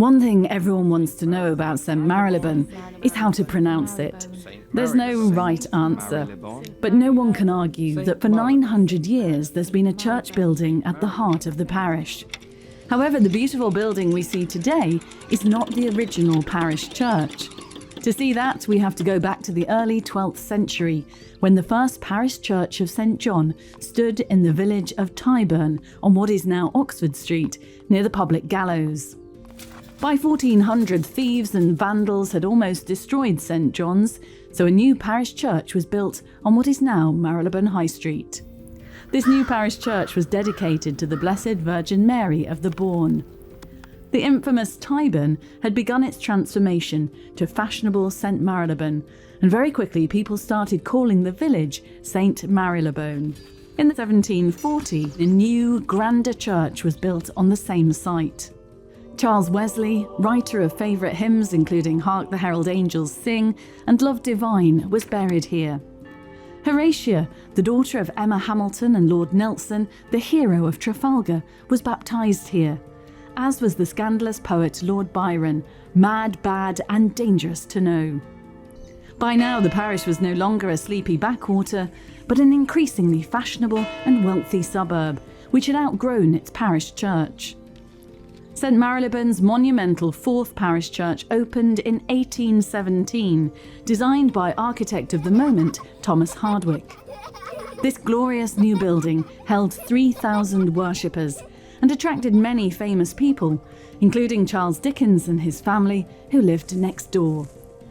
One thing everyone wants to know about St Marylebone is how to pronounce it. There's no right answer, but no one can argue that for 900 years there's been a church building at the heart of the parish. However, the beautiful building we see today is not the original parish church. To see that, we have to go back to the early 12th century, when the first parish church of St John stood in the village of Tyburn on what is now Oxford Street, near the public gallows. By 1400, thieves and vandals had almost destroyed St John's, so a new parish church was built on what is now Marylebone High Street. This new parish church was dedicated to the Blessed Virgin Mary of the Bourne. The infamous Tyburn had begun its transformation to fashionable St Marylebone, and very quickly people started calling the village St Marylebone. In 1740, a new, grander church was built on the same site. Charles Wesley, writer of favourite hymns including Hark the Herald Angels Sing and Love Divine, was buried here. Horatia, the daughter of Emma Hamilton and Lord Nelson, the hero of Trafalgar, was baptised here, as was the scandalous poet Lord Byron, mad, bad and dangerous to know. By now the parish was no longer a sleepy backwater, but an increasingly fashionable and wealthy suburb, which had outgrown its parish church. St Marylebone's monumental fourth parish church opened in 1817, designed by architect of the moment Thomas Hardwick. This glorious new building held 3,000 worshippers and attracted many famous people, including Charles Dickens and his family, who lived next door.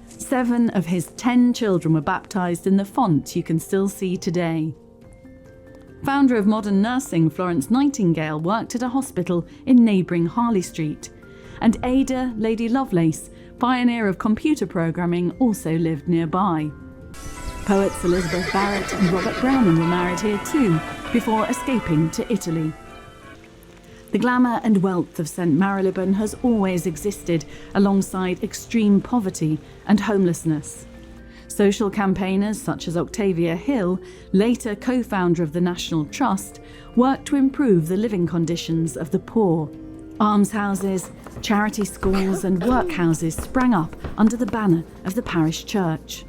7 of his 10 children were baptised in the font you can still see today. Founder of modern nursing, Florence Nightingale worked at a hospital in neighbouring Harley Street, and Ada, Lady Lovelace, pioneer of computer programming, also lived nearby. Poets Elizabeth Barrett and Robert Browning were married here too, before escaping to Italy. The glamour and wealth of St Marylebone has always existed alongside extreme poverty and homelessness. Social campaigners such as Octavia Hill, later co-founder of the National Trust, worked to improve the living conditions of the poor. Almshouses, charity schools and workhouses sprang up under the banner of the parish church.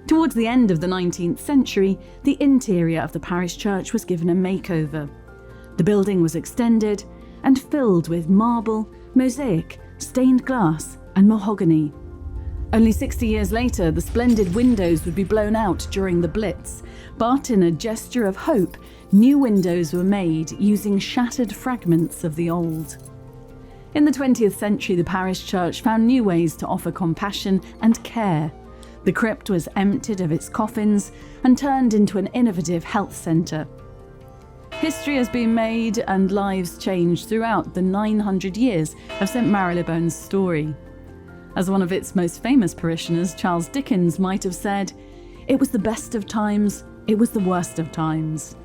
Towards the end of the 19th century, the interior of the parish church was given a makeover. The building was extended and filled with marble, mosaic, stained glass and mahogany. Only 60 years later, the splendid windows would be blown out during the Blitz, but in a gesture of hope, new windows were made using shattered fragments of the old. In the 20th century, the parish church found new ways to offer compassion and care. The crypt was emptied of its coffins and turned into an innovative health centre. History has been made and lives changed throughout the 900 years of St Marylebone's story. As one of its most famous parishioners, Charles Dickens, might have said, "It was the best of times, it was the worst of times."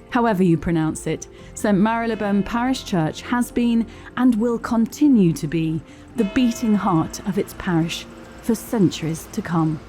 However you pronounce it, St Marylebone Parish Church has been and will continue to be the beating heart of its parish for centuries to come.